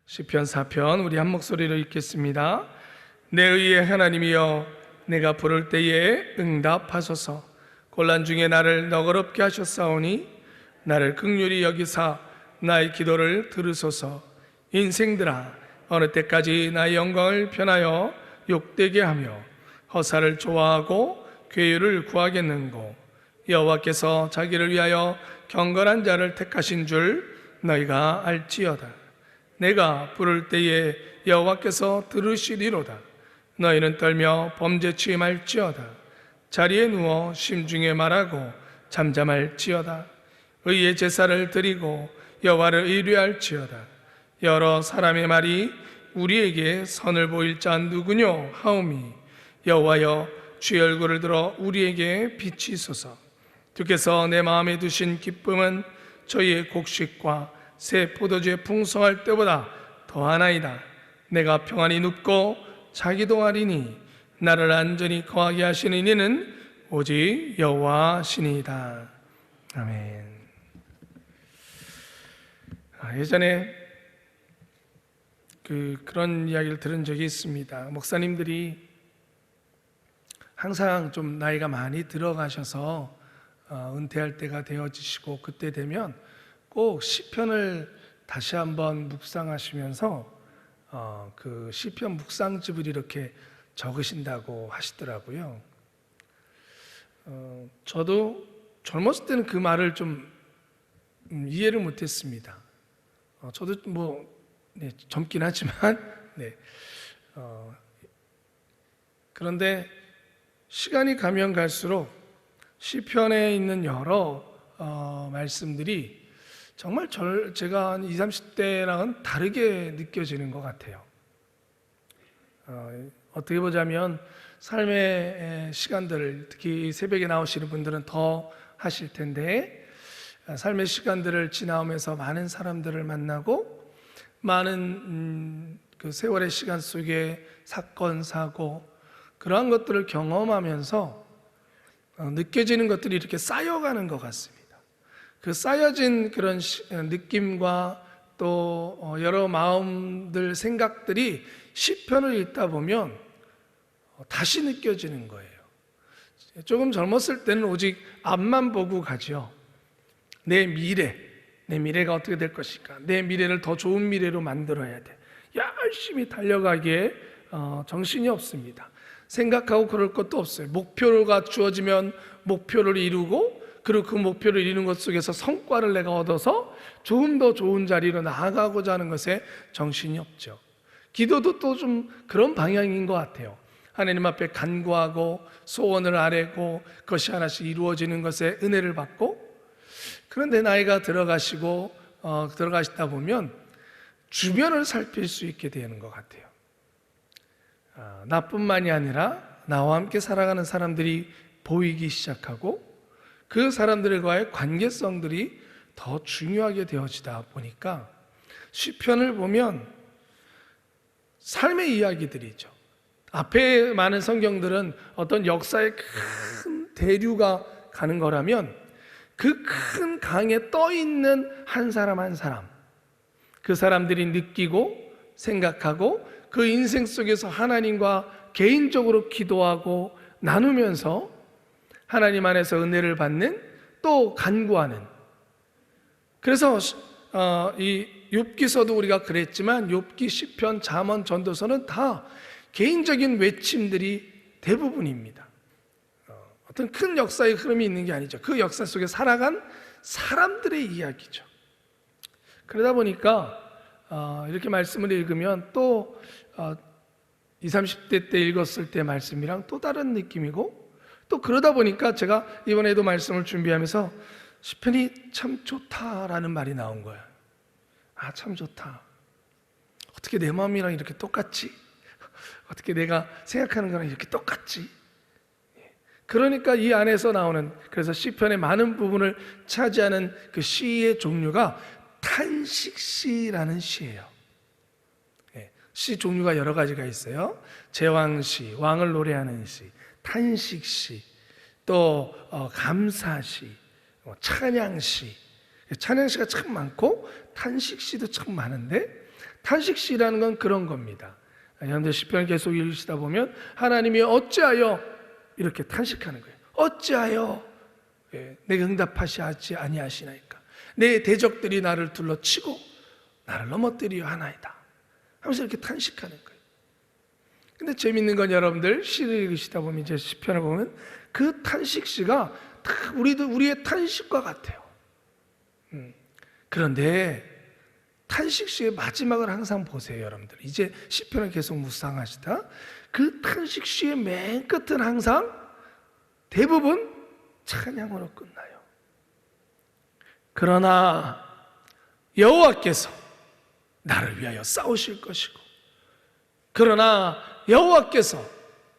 시편 4편 우리 한 목소리로 읽겠습니다. 내 의의 하나님이여, 내가 부를 때에 응답하소서. 곤란 중에 나를 너그럽게 하셨사오니 나를 긍휼히 여기사 나의 기도를 들으소서. 인생들아, 어느 때까지 나의 영광을 편하여 욕되게 하며 허사를 좋아하고 괴유를 구하겠는고. 여호와께서 자기를 위하여 경건한 자를 택하신 줄 너희가 알지어다. 내가 부를 때에 여호와께서 들으시리로다. 너희는 떨며 범죄 취임할지어다. 자리에 누워 심중에 말하고 잠잠할지어다. 의의 제사를 드리고 여호와를 의뢰할지어다. 여러 사람의 말이 우리에게 선을 보일 자 누구뇨 하오미, 여호와여 주의 얼굴을 들어 우리에게 비치소서. 주께서 내 마음에 두신 기쁨은 저희의 곡식과 새 포도주에 풍성할 때보다 더하나이다. 내가 평안히 눕고 자기도 하리니 나를 안전히 거하게 하시는 이는 오직 여호와시니이다. 아멘. 예전에 그런 이야기를 들은 적이 있습니다. 목사님들이 항상 좀 나이가 많이 들어가셔서 은퇴할 때가 되어지시고 그때 되면 꼭 시편을 다시 한번 묵상하시면서 그 시편 묵상집을 이렇게 적으신다고 하시더라고요. 저도 젊었을 때는 그 말을 좀 이해를 못했습니다. 저도 젊긴 하지만 그런데 시간이 가면 갈수록 시편에 있는 여러 말씀들이 정말 제가 한 20, 30대랑은 다르게 느껴지는 것 같아요. 어떻게 보자면 삶의 시간들을, 특히 새벽에 나오시는 분들은 더 하실 텐데, 삶의 시간들을 지나오면서 많은 사람들을 만나고 많은 그 세월의 시간 속에 사건, 사고 그러한 것들을 경험하면서 느껴지는 것들이 이렇게 쌓여가는 것 같습니다. 그 쌓여진 그런 느낌과 또 여러 마음들, 생각들이 시편을 읽다 보면 다시 느껴지는 거예요. 조금 젊었을 때는 오직 앞만 보고 가죠. 내 미래가 어떻게 될 것일까? 내 미래를 더 좋은 미래로 만들어야 돼. 열심히 달려가기에 정신이 없습니다. 생각하고 그럴 것도 없어요. 목표가 주어지면 목표를 이루고, 그리고 그 목표를 이루는 것 속에서 성과를 내가 얻어서 조금 더 좋은 자리로 나아가고자 하는 것에 정신이 없죠. 기도도 또 좀 그런 방향인 것 같아요. 하나님 앞에 간구하고 소원을 아뢰고 그것이 하나씩 이루어지는 것에 은혜를 받고, 그런데 나이가 들어가시다 보면 주변을 살필 수 있게 되는 것 같아요. 나뿐만이 아니라 나와 함께 살아가는 사람들이 보이기 시작하고, 그 사람들과의 관계성들이 더 중요하게 되어지다 보니까 시편을 보면 삶의 이야기들이죠. 앞에 많은 성경들은 어떤 역사의 큰 대류가 가는 거라면, 그 큰 강에 떠 있는 한 사람 한 사람, 그 사람들이 느끼고 생각하고 그 인생 속에서 하나님과 개인적으로 기도하고 나누면서 하나님 안에서 은혜를 받는, 또 간구하는. 그래서 이 욥기서도 우리가 그랬지만 욥기, 시편, 잠언, 전도서는 다 개인적인 외침들이 대부분입니다. 어떤 큰 역사의 흐름이 있는 게 아니죠. 그 역사 속에 살아간 사람들의 이야기죠. 그러다 보니까 이렇게 말씀을 읽으면 또 20, 30대 때 읽었을 때 말씀이랑 또 다른 느낌이고, 또 그러다 보니까 제가 이번에도 말씀을 준비하면서 시편이 참 좋다라는 말이 나온 거예요. 참 좋다. 어떻게 내 마음이랑 이렇게 똑같지? 어떻게 내가 생각하는 거랑 이렇게 똑같지? 그러니까 이 안에서 나오는, 그래서 시편의 많은 부분을 차지하는 그 시의 종류가 탄식시라는 시예요. 시 종류가 여러 가지가 있어요. 제왕시, 왕을 노래하는 시, 탄식시, 또 감사시, 찬양시. 찬양시가 참 많고 탄식시도 참 많은데, 탄식시라는 건 그런 겁니다. 여러분들 시편을 계속 읽으시다 보면 하나님이 어찌하여 이렇게 탄식하는 거예요. 어찌하여 내가 응답하시지 아니하시나이까. 내 대적들이 나를 둘러치고 나를 넘어뜨리려 하나이다 하면서 이렇게 탄식하는 거예요. 근데 재밌는 건 여러분들 시를 읽으시다 보면 이제 시편을 보면 그 탄식시가 다 우리의 탄식과 같아요. 그런데 탄식시의 마지막을 항상 보세요, 여러분들. 이제 시편을 계속 묵상하시다 그 탄식시의 맨 끝은 항상 대부분 찬양으로 끝나요. 그러나 여호와께서 나를 위하여 싸우실 것이고, 그러나 여호와께서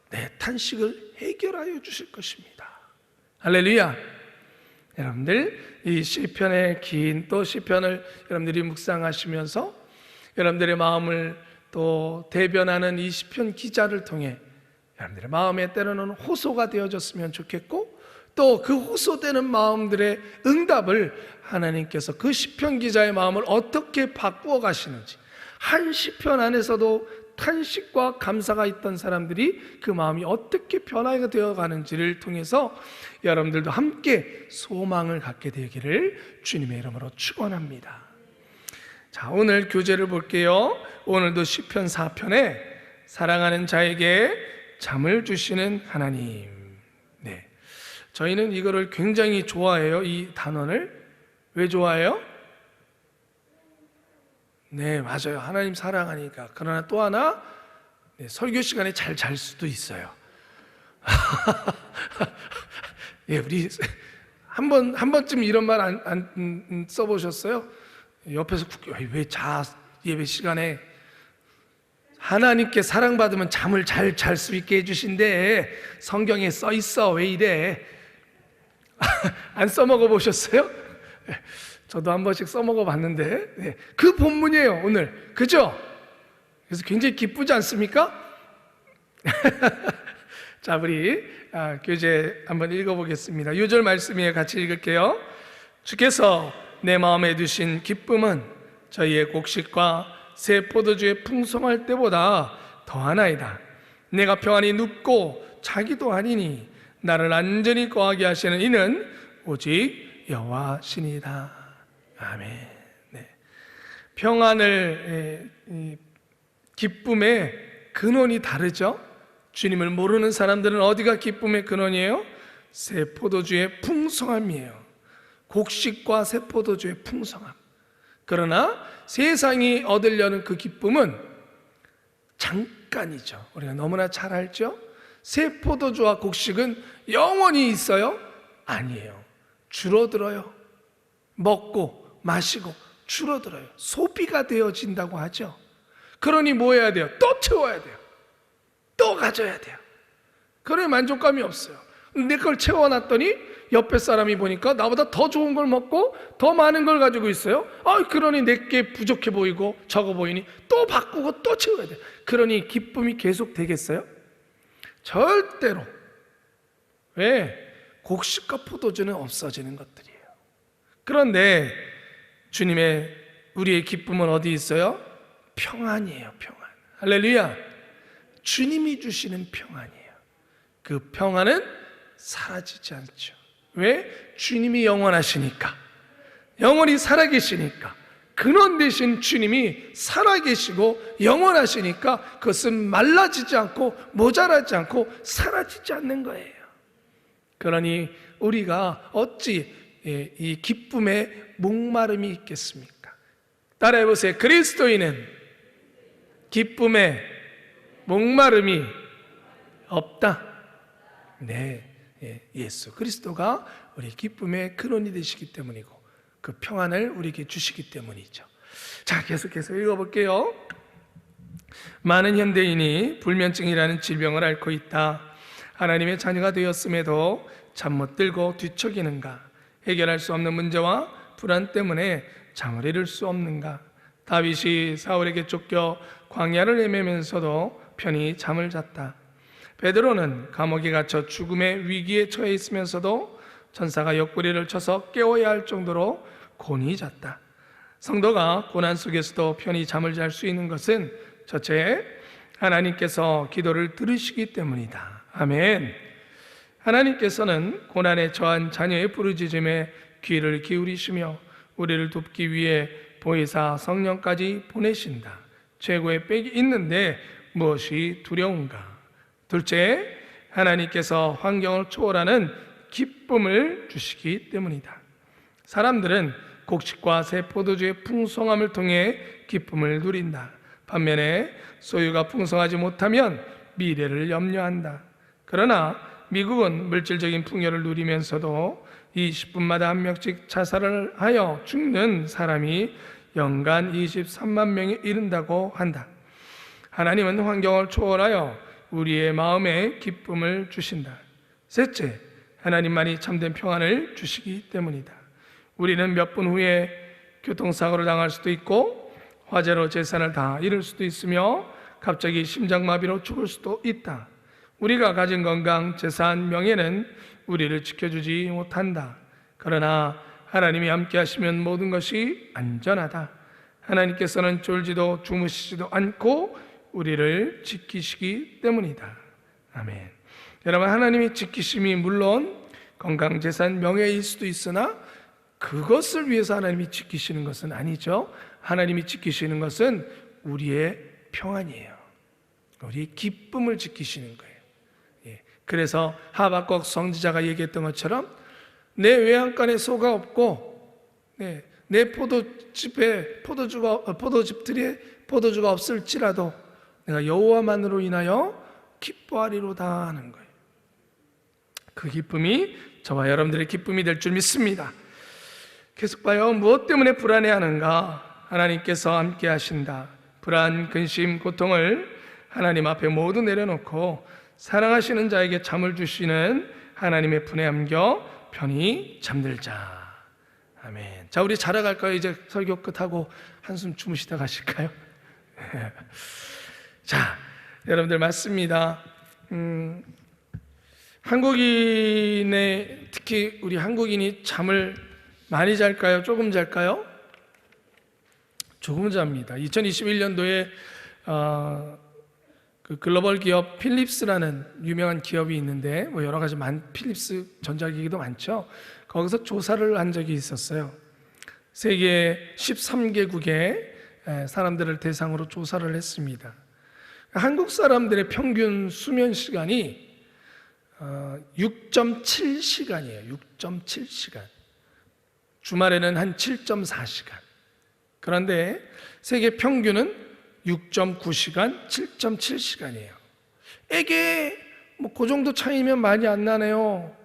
내 탄식을 해결하여 주실 것입니다. 할렐루야. 여러분들 이 시편의 긴 또 시편을 여러분들이 묵상하시면서 여러분들의 마음을 또 대변하는 이 시편 기자를 통해 여러분들의 마음에 때로는 호소가 되어졌으면 좋겠고, 또 그 호소되는 마음들의 응답을 하나님께서 그 시편 기자의 마음을 어떻게 바꾸어 가시는지, 한 시편 안에서도 탄식과 감사가 있던 사람들이 그 마음이 어떻게 변화가 되어 가는지를 통해서 여러분들도 함께 소망을 갖게 되기를 주님의 이름으로 축원합니다. 자, 오늘 교재를 볼게요. 오늘도 시편 4편에 사랑하는 자에게 잠을 주시는 하나님. 네, 저희는 이거를 굉장히 좋아해요. 이 단원을. 왜 좋아해요? 네, 맞아요. 하나님 사랑하니까. 그러나 또 하나, 설교 시간에 잘 잘 수도 있어요. 예, 우리 한 번쯤 이런 말 안 써보셨어요? 옆에서 왜 예배 시간에 하나님께 사랑받으면 잠을 잘 잘 수 있게 해주신대. 성경에 써 있어. 왜 이래? 안 써먹어 보셨어요? 저도 한 번씩 써먹어 봤는데, 그 본문이에요 오늘. 그죠? 그래서 굉장히 기쁘지 않습니까? 자, 우리 교재 한번 읽어보겠습니다. 6절 말씀이에요. 같이 읽을게요. 주께서 내 마음에 두신 기쁨은 저희의 곡식과 새 포도주의 풍성할 때보다 더하나이다. 내가 평안히 눕고 자기도 아니니 나를 안전히 거하게 하시는 이는 오직 여호와시니이다. 아멘. 네. 평안을 기쁨의 근원이 다르죠. 주님을 모르는 사람들은 어디가 기쁨의 근원이에요? 새 포도주의 풍성함이에요. 곡식과 새 포도주의 풍성함. 그러나 세상이 얻으려는 그 기쁨은 잠깐이죠. 우리가 너무나 잘 알죠. 새 포도주와 곡식은 영원히 있어요? 아니에요. 줄어들어요. 먹고 마시고 줄어들어요. 소비가 되어진다고 하죠. 그러니 뭐 해야 돼요? 또 채워야 돼요. 또 가져야 돼요. 그러니 만족감이 없어요. 내 걸 채워놨더니 옆에 사람이 보니까 나보다 더 좋은 걸 먹고 더 많은 걸 가지고 있어요. 그러니 내게 부족해 보이고 적어 보이니 또 바꾸고 또 채워야 돼요. 그러니 기쁨이 계속 되겠어요? 절대로. 왜? 곡식과 포도주는 없어지는 것들이에요. 그런데 주님의 우리의 기쁨은 어디 있어요? 평안이에요. 평안. 할렐루야. 주님이 주시는 평안이에요. 그 평안은 사라지지 않죠. 왜? 주님이 영원하시니까. 영원히 살아계시니까. 근원 되신 주님이 살아계시고 영원하시니까 그것은 말라지지 않고 모자라지 않고 사라지지 않는 거예요. 그러니 우리가 어찌 이 기쁨에 목마름이 있겠습니까? 따라해 보세요. 그리스도인은 기쁨에 목마름이 없다. 네, 예수 그리스도가 우리 기쁨의 근원이 되시기 때문이고 그 평안을 우리에게 주시기 때문이죠. 자, 계속해서 읽어볼게요. 많은 현대인이 불면증이라는 질병을 앓고 있다. 하나님의 자녀가 되었음에도 잠 못 들고 뒤척이는가? 해결할 수 없는 문제와 불안 때문에 잠을 이룰 수 없는가? 다윗이 사울에게 쫓겨 광야를 헤매면서도 편히 잠을 잤다. 베드로는 감옥에 갇혀 죽음의 위기에 처해 있으면서도 천사가 옆구리를 쳐서 깨워야 할 정도로 곤히 잤다. 성도가 고난 속에서도 편히 잠을 잘 수 있는 것은 첫째, 하나님께서 기도를 들으시기 때문이다. 아멘. 하나님께서는 고난에 처한 자녀의 부르짖음에 귀를 기울이시며 우리를 돕기 위해 보혜사 성령까지 보내신다. 최고의 빽이 있는데 무엇이 두려운가? 둘째, 하나님께서 환경을 초월하는 기쁨을 주시기 때문이다. 사람들은 곡식과 새 포도주의 풍성함을 통해 기쁨을 누린다. 반면에 소유가 풍성하지 못하면 미래를 염려한다. 그러나 미국은 물질적인 풍요를 누리면서도 20분마다 한 명씩 자살을 하여 죽는 사람이 연간 23만 명에 이른다고 한다. 하나님은 환경을 초월하여 우리의 마음에 기쁨을 주신다. 셋째, 하나님만이 참된 평안을 주시기 때문이다. 우리는 몇 분 후에 교통사고를 당할 수도 있고 화재로 재산을 다 잃을 수도 있으며 갑자기 심장마비로 죽을 수도 있다. 우리가 가진 건강, 재산, 명예는 우리를 지켜주지 못한다. 그러나 하나님이 함께 하시면 모든 것이 안전하다. 하나님께서는 졸지도 주무시지도 않고 우리를 지키시기 때문이다. 아멘. 여러분, 하나님이 지키심이 물론 건강, 재산, 명예일 수도 있으나 그것을 위해서 하나님이 지키시는 것은 아니죠. 하나님이 지키시는 것은 우리의 평안이에요. 우리의 기쁨을 지키시는 거예요. 그래서 하박국 선지자가 얘기했던 것처럼 내 외양간에 소가 없고 내 포도즙에 포도즙들에 포도주가 없을지라도 내가 여호와만으로 인하여 기뻐하리로다 하는 거예요. 그 기쁨이 저와 여러분들의 기쁨이 될 줄 믿습니다. 계속 봐요. 무엇 때문에 불안해하는가? 하나님께서 함께 하신다. 불안, 근심, 고통을 하나님 앞에 모두 내려놓고 사랑하시는 자에게 잠을 주시는 하나님의 품에 안겨 편히 잠들자. 아멘. 자, 우리 자러 갈까요? 이제 설교 끝하고 한숨 주무시다 가실까요? 자, 여러분들 맞습니다. 한국인의, 특히 우리 한국인이 잠을 많이 잘까요? 조금 잘까요? 조금 잡니다. 2021년도에 그 글로벌 기업 필립스라는 유명한 기업이 있는데 뭐 여러 가지 필립스 전자기기도 많죠. 거기서 조사를 한 적이 있었어요. 세계 13개국의 사람들을 대상으로 조사를 했습니다. 한국 사람들의 평균 수면 시간이 6.7시간이에요. 6.7시간. 주말에는 한 7.4시간. 그런데 세계 평균은 6.9시간, 7.7시간이에요. 에게 뭐 그 정도 차이면 많이 안 나네요.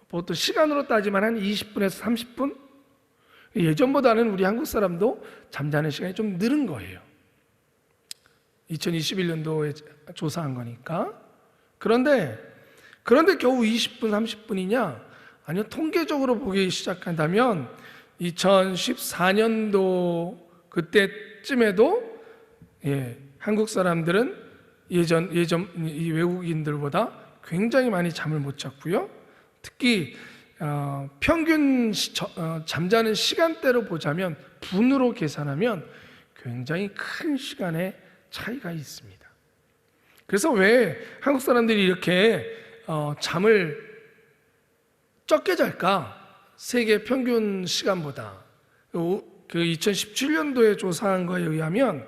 보통 시간으로 따지면 한 20분에서 30분? 예전보다는 우리 한국 사람도 잠자는 시간이 좀 늘은 거예요. 2021년도에 조사한 거니까. 그런데 겨우 20분, 30분이냐? 아니요, 통계적으로 보기 시작한다면 2014년도 그때쯤에도 한국 사람들은 예전 이 외국인들보다 굉장히 많이 잠을 못 잤고요. 특히 평균 잠자는 시간대로 보자면 분으로 계산하면 굉장히 큰 시간의 차이가 있습니다. 그래서 왜 한국 사람들이 이렇게 잠을 적게 잘까? 세계 평균 시간보다. 그 2017년도에 조사한 거에 의하면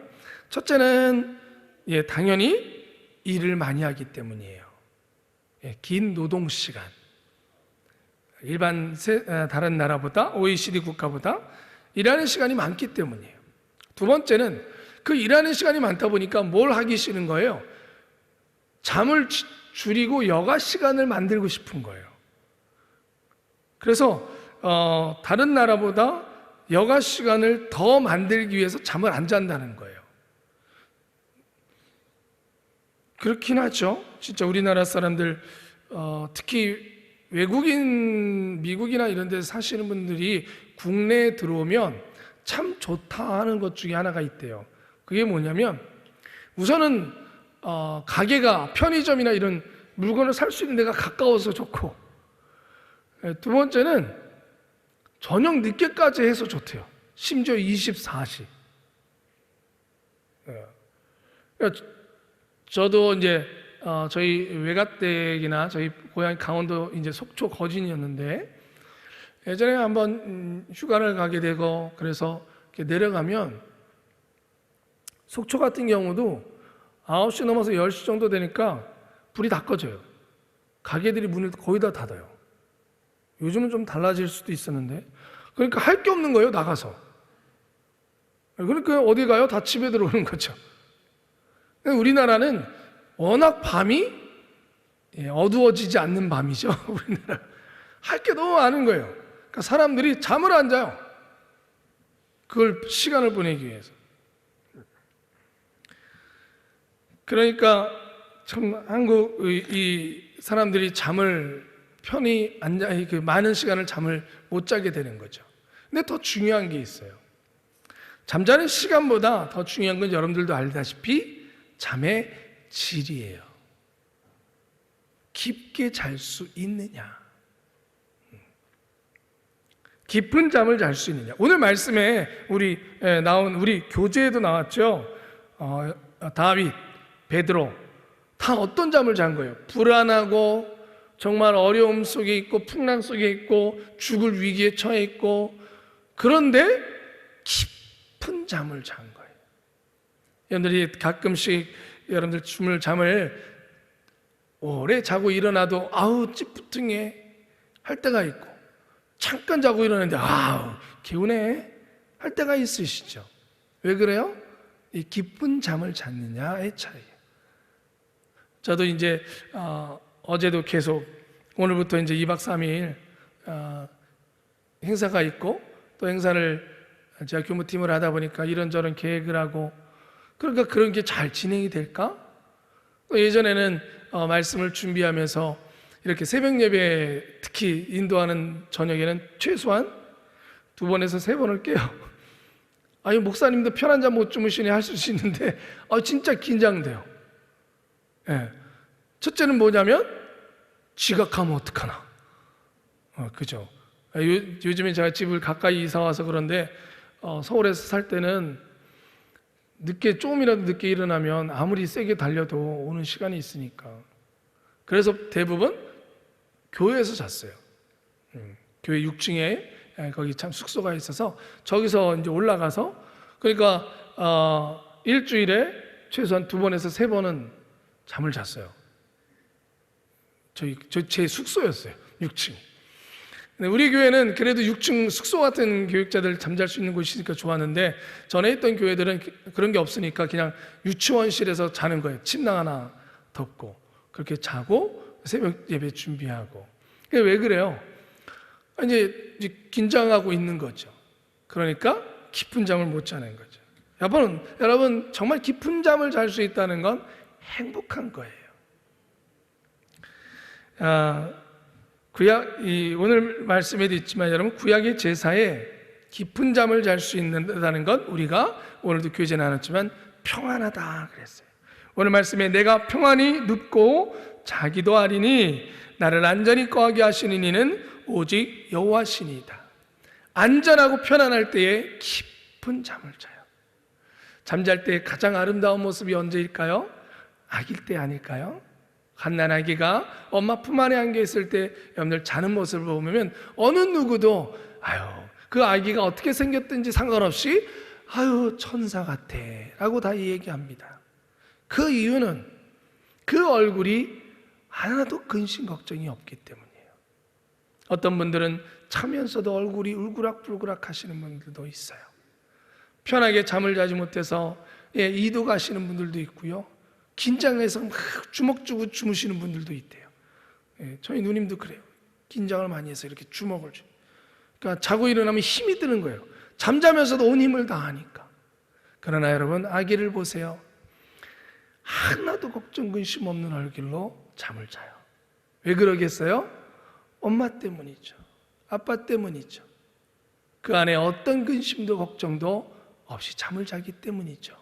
첫째는 당연히 일을 많이 하기 때문이에요. 긴 노동 시간. 일반 다른 나라보다 OECD 국가보다 일하는 시간이 많기 때문이에요. 두 번째는 그 일하는 시간이 많다 보니까 뭘 하기 싫은 거예요? 잠을 줄이고 여가 시간을 만들고 싶은 거예요. 그래서 다른 나라보다 여가 시간을 더 만들기 위해서 잠을 안 잔다는 거예요. 그렇긴 하죠. 진짜 우리나라 사람들 특히 외국인, 미국이나 이런 데 사시는 분들이 국내에 들어오면 참 좋다 하는 것 중에 하나가 있대요. 그게 뭐냐면 우선은 가게가 편의점이나 이런 물건을 살 수 있는 데가 가까워서 좋고, 두 번째는 저녁 늦게까지 해서 좋대요. 심지어 24시. 그러니까 저도 이제 저희 외갓댁이나 저희 고향 강원도 이제 속초 거진이었는데, 예전에 한번 휴가를 가게 되고 그래서 이렇게 내려가면 속초 같은 경우도 9시 넘어서 10시 정도 되니까 불이 다 꺼져요. 가게들이 문을 거의 다 닫아요. 요즘은 좀 달라질 수도 있었는데, 그러니까 할 게 없는 거예요, 나가서. 그러니까 어디 가요? 다 집에 들어오는 거죠. 우리나라는 워낙 밤이 어두워지지 않는 밤이죠. 우리나라 할 게 너무 많은 거예요. 그러니까 사람들이 잠을 안 자요. 그걸 시간을 보내기 위해서. 그러니까 참 한국의 이 사람들이 잠을 편히 안 자, 그 많은 시간을 잠을 못 자게 되는 거죠. 근데 더 중요한 게 있어요. 잠자는 시간보다 더 중요한 건 여러분들도 알다시피 잠의 질이에요. 깊게 잘 수 있느냐, 깊은 잠을 잘 수 있느냐. 오늘 말씀에 나온 우리 교재에도 나왔죠. 다윗, 베드로 다 어떤 잠을 잔 거예요? 불안하고 정말 어려움 속에 있고 풍랑 속에 있고 죽을 위기에 처해 있고, 그런데 깊은 잠을 잔 거예요. 여러분들이 가끔씩 여러분들 잠을 오래 자고 일어나도 아우 찌뿌둥해 할 때가 있고, 잠깐 자고 일어났는데 아우 개운해 할 때가 있으시죠? 왜 그래요? 이 깊은 잠을 잤느냐의 차이예요. 저도 이제 어제도 계속 오늘부터 이제 2박 3일 행사가 있고, 또 행사를 제가 교무팀을 하다 보니까 이런저런 계획을 하고, 그러니까 그런 게 잘 진행이 될까? 예전에는 말씀을 준비하면서 이렇게 새벽 예배 특히 인도하는 저녁에는 최소한 2번에서 3번을 깨요. 아니 목사님도 편한 잠 못 주무시니 할 수 있는데 진짜 긴장돼요. 예. 첫째는 뭐냐면 지각하면 어떡하나. 그죠? 요즘에 제가 집을 가까이 이사 와서 그런데 서울에서 살 때는 조금이라도 늦게 일어나면 아무리 세게 달려도 오는 시간이 있으니까, 그래서 대부분 교회에서 잤어요. 교회 6층에 거기 참 숙소가 있어서 저기서 이제 올라가서, 그러니까 일주일에 최소한 2번에서 3번은 잠을 잤어요. 제 숙소였어요. 6층. 우리 교회는 그래도 6층 숙소 같은 교육자들 잠잘 수 있는 곳이니까 좋았는데, 전에 있던 교회들은 그런 게 없으니까 그냥 유치원실에서 자는 거예요. 침낭 하나 덮고 그렇게 자고 새벽 예배 준비하고. 왜 그래요? 이제 긴장하고 있는 거죠. 그러니까 깊은 잠을 못 자는 거죠. 여러분 정말 깊은 잠을 잘 수 있다는 건 행복한 거예요. 오늘 말씀에도 있지만 여러분, 구약의 제사에 깊은 잠을 잘 수 있다는 건 우리가 오늘도 교제 나눴지만 평안하다 그랬어요. 오늘 말씀에 내가 평안히 눕고 자기도 하리니 나를 안전히 거하게 하시는 이는 오직 여호와시니이다. 안전하고 편안할 때에 깊은 잠을 자요. 잠잘 때 가장 아름다운 모습이 언제일까요? 아기일 때 아닐까요? 갓난 아기가 엄마 품 안에 안겨 있을 때 여러분들 자는 모습을 보면 어느 누구도 그 아기가 어떻게 생겼든지 상관없이 천사 같아 라고 다 얘기합니다. 그 이유는 그 얼굴이 하나도 근심 걱정이 없기 때문이에요. 어떤 분들은 자면서도 얼굴이 울그락불그락 하시는 분들도 있어요. 편하게 잠을 자지 못해서 이도 가시는 분들도 있고요, 긴장해서 막 주먹 쥐고 주무시는 분들도 있대요. 저희 누님도 그래요. 긴장을 많이 해서 이렇게 주먹을 쥐고, 그러니까 자고 일어나면 힘이 드는 거예요. 잠자면서도 온 힘을 다하니까. 그러나 여러분, 아기를 보세요. 하나도 걱정 근심 없는 얼굴로 잠을 자요. 왜 그러겠어요? 엄마 때문이죠. 아빠 때문이죠. 그 안에 어떤 근심도 걱정도 없이 잠을 자기 때문이죠.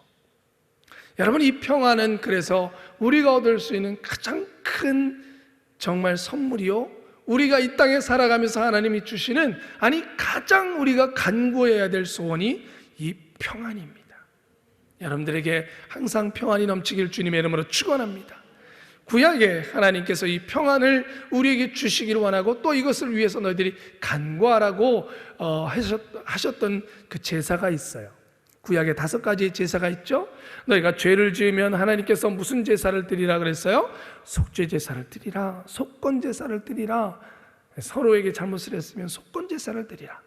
여러분, 이 평안은 그래서 우리가 얻을 수 있는 가장 큰 정말 선물이요, 우리가 이 땅에 살아가면서 하나님이 주시는, 아니 가장 우리가 간구해야 될 소원이 이 평안입니다. 여러분들에게 항상 평안이 넘치길 주님의 이름으로 축원합니다. 구약에 하나님께서 이 평안을 우리에게 주시기를 원하고 또 이것을 위해서 너희들이 간구하라고 하셨던 그 제사가 있어요. 구약에 5가지의 제사가 있죠. 너희가 죄를 지으면 하나님께서 무슨 제사를 드리라 그랬어요? 속죄 제사를 드리라, 속건 제사를 드리라. 서로에게 잘못을 했으면 속건 제사를 드리라.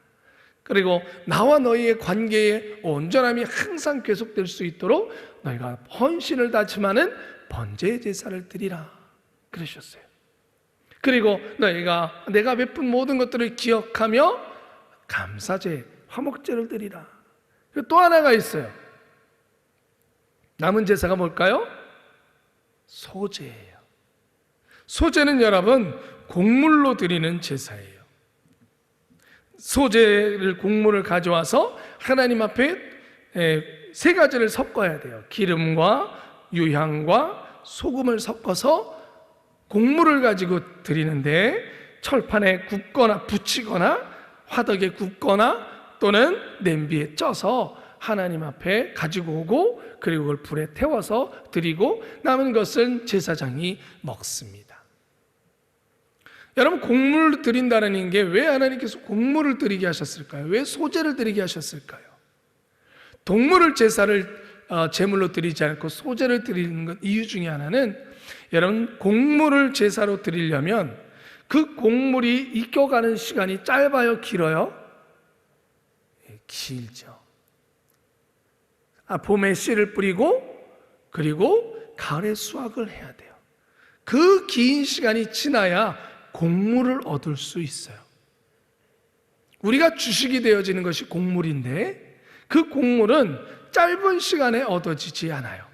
그리고 나와 너희의 관계의 온전함이 항상 계속될 수 있도록 너희가 헌신을 다짐하는 번제의 제사를 드리라 그러셨어요. 그리고 너희가 내가 베푼 모든 것들을 기억하며 감사제, 화목제를 드리라. 또 하나가 있어요. 남은 제사가 뭘까요? 소제예요. 소제는 여러분 곡물로 드리는 제사예요. 소제를 곡물을 가져와서 하나님 앞에 3가지를 섞어야 돼요. 기름과 유향과 소금을 섞어서 곡물을 가지고 드리는데, 철판에 굽거나 붙이거나 화덕에 굽거나 또는 냄비에 쪄서 하나님 앞에 가지고 오고, 그리고 그걸 불에 태워서 드리고 남은 것은 제사장이 먹습니다. 여러분, 곡물을 드린다는 게 왜 하나님께서 곡물을 드리게 하셨을까요? 왜 소제를 드리게 하셨을까요? 동물을 제물로 드리지 않고 소제를 드리는 것 이유 중에 하나는, 여러분, 곡물을 제사로 드리려면 그 곡물이 익혀가는 시간이 짧아요, 길어요? 길죠. 봄에 씨를 뿌리고 그리고 가을에 수확을 해야 돼요. 그 긴 시간이 지나야 곡물을 얻을 수 있어요. 우리가 주식이 되어지는 것이 곡물인데 그 곡물은 짧은 시간에 얻어지지 않아요.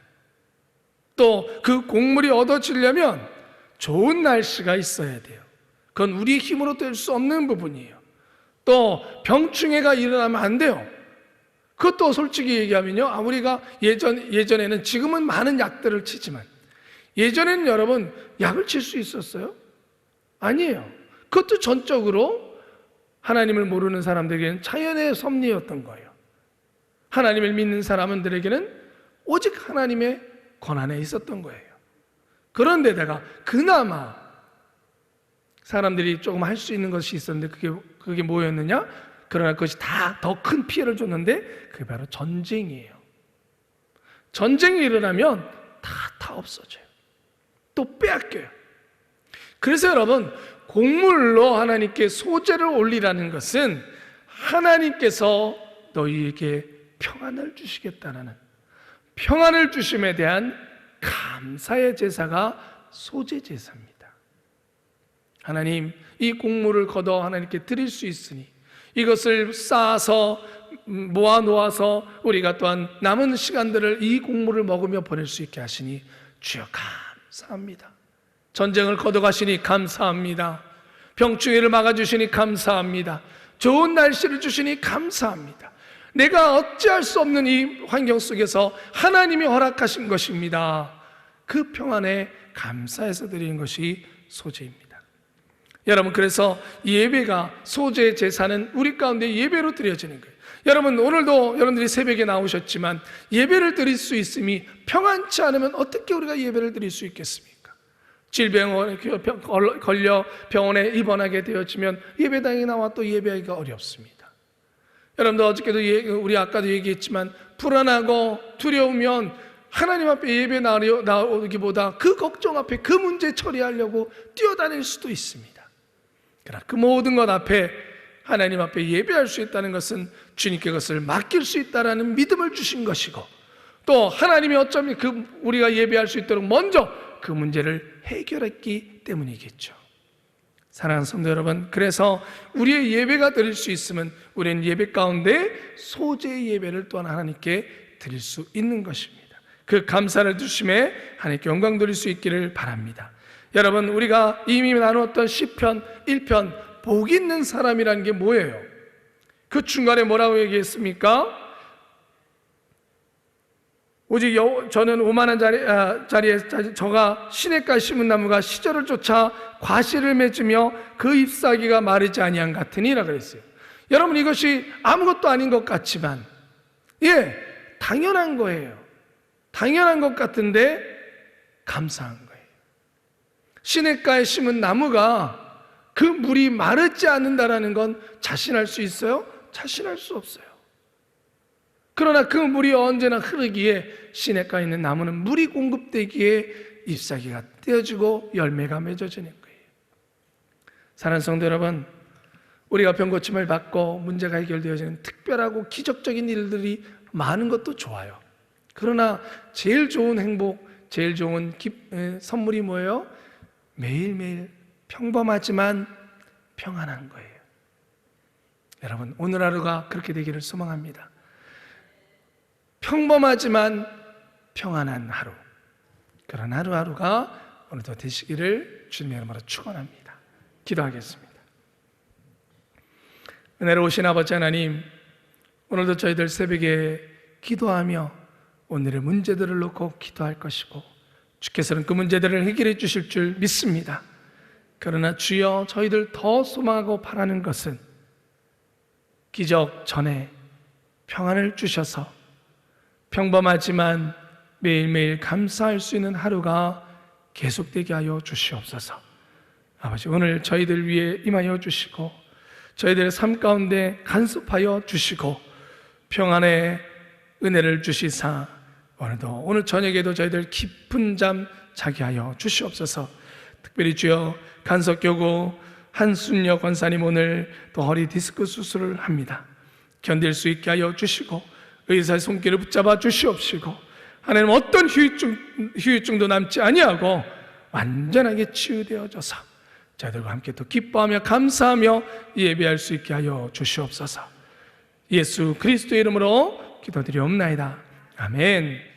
또 그 곡물이 얻어지려면 좋은 날씨가 있어야 돼요. 그건 우리의 힘으로 될 수 없는 부분이에요. 또 병충해가 일어나면 안 돼요. 그것도 솔직히 얘기하면요, 우리가 예전에는, 지금은 많은 약들을 치지만 예전에는 여러분 약을 칠 수 있었어요? 아니에요. 그것도 전적으로 하나님을 모르는 사람들에게는 자연의 섭리였던 거예요. 하나님을 믿는 사람들에게는 오직 하나님의 권한에 있었던 거예요. 그런데다가 그나마 사람들이 조금 할 수 있는 것이 있었는데 그게 뭐였느냐? 그러나 그것이 다 더 큰 피해를 줬는데 그게 바로 전쟁이에요. 전쟁이 일어나면 다 없어져요. 또 빼앗겨요. 그래서 여러분, 곡물로 하나님께 소제를 올리라는 것은 하나님께서 너희에게 평안을 주시겠다는, 평안을 주심에 대한 감사의 제사가 소제 제사입니다. 하나님, 이 곡물을 걷어 하나님께 드릴 수 있으니 이것을 쌓아서 모아 놓아서 우리가 또한 남은 시간들을 이 곡물을 먹으며 보낼 수 있게 하시니 주여 감사합니다. 전쟁을 걷어가시니 감사합니다. 병충해를 막아주시니 감사합니다. 좋은 날씨를 주시니 감사합니다. 내가 어찌할 수 없는 이 환경 속에서 하나님이 허락하신 것입니다. 그 평안에 감사해서 드리는 것이 소제입니다. 여러분, 그래서 예배가, 소제 제사는 우리 가운데 예배로 드려지는 거예요. 여러분, 오늘도 여러분들이 새벽에 나오셨지만 예배를 드릴 수 있음이 평안치 않으면 어떻게 우리가 예배를 드릴 수 있겠습니까? 질병에 걸려 병원에 입원하게 되어지면 예배당에 나와 또 예배하기가 어렵습니다. 여러분들, 어저께도 우리 아까도 얘기했지만 불안하고 두려우면 하나님 앞에 예배 나오기보다 그 걱정 앞에 그 문제 처리하려고 뛰어다닐 수도 있습니다. 그러나 그 모든 것 앞에 하나님 앞에 예배할 수 있다는 것은 주님께 그것을 맡길 수 있다는 믿음을 주신 것이고, 또 하나님이 어쩌면 우리가 예배할 수 있도록 먼저 그 문제를 해결했기 때문이겠죠. 사랑하는 성도 여러분, 그래서 우리의 예배가 드릴 수 있으면 우리는 예배 가운데 소제의 예배를 또한 하나님께 드릴 수 있는 것입니다. 그 감사를 주심에 하나님께 영광 돌릴 수 있기를 바랍니다. 여러분, 우리가 이미 나누었던 시편 1편 복 있는 사람이라는 게 뭐예요? 그 중간에 뭐라고 얘기했습니까? 오직 저는 오만한 자리에 저가 시냇가에 심은 나무가 시절을 쫓아 과실을 맺으며 그 잎사귀가 마르지 아니한 같으니라 그랬어요. 여러분, 이것이 아무것도 아닌 것 같지만 당연한 거예요. 당연한 것 같은데 감사한 거예요. 시냇가에 심은 나무가 그 물이 마르지 않는다라는 건 자신할 수 있어요? 자신할 수 없어요. 그러나 그 물이 언제나 흐르기에 시냇가에 있는 나무는 물이 공급되기에 잎사귀가 떼어지고 열매가 맺어지는 거예요. 사랑하는 성도 여러분, 우리가 병고침을 받고 문제가 해결되어지는 특별하고 기적적인 일들이 많은 것도 좋아요. 그러나 제일 좋은 행복, 제일 좋은 선물이 뭐예요? 매일매일 평범하지만 평안한 거예요. 여러분, 오늘 하루가 그렇게 되기를 소망합니다. 평범하지만 평안한 하루, 그런 하루하루가 오늘도 되시기를 주님의 이름으로 축원합니다. 기도하겠습니다. 은혜로우신 아버지 하나님, 오늘도 저희들 새벽에 기도하며 오늘의 문제들을 놓고 기도할 것이고 주께서는 그 문제들을 해결해 주실 줄 믿습니다. 그러나 주여, 저희들 더 소망하고 바라는 것은 기적 전에 평안을 주셔서 평범하지만 매일매일 감사할 수 있는 하루가 계속되게 하여 주시옵소서. 아버지, 오늘 저희들 위해 임하여 주시고 저희들의 삶 가운데 간섭하여 주시고 평안의 은혜를 주시사 오늘도, 오늘 저녁에도 저희들 깊은 잠 자게 하여 주시옵소서. 특별히 주여, 간석교구 한순여 권사님 오늘 또 허리 디스크 수술을 합니다. 견딜 수 있게 하여 주시고 의사의 손길을 붙잡아 주시옵시고 하나님, 어떤 후유증도 남지 아니하고 완전하게 치유되어져서 저희들과 함께 또 기뻐하며 감사하며 예배할 수 있게 하여 주시옵소서. 예수 그리스도의 이름으로 기도드리옵나이다. 아멘.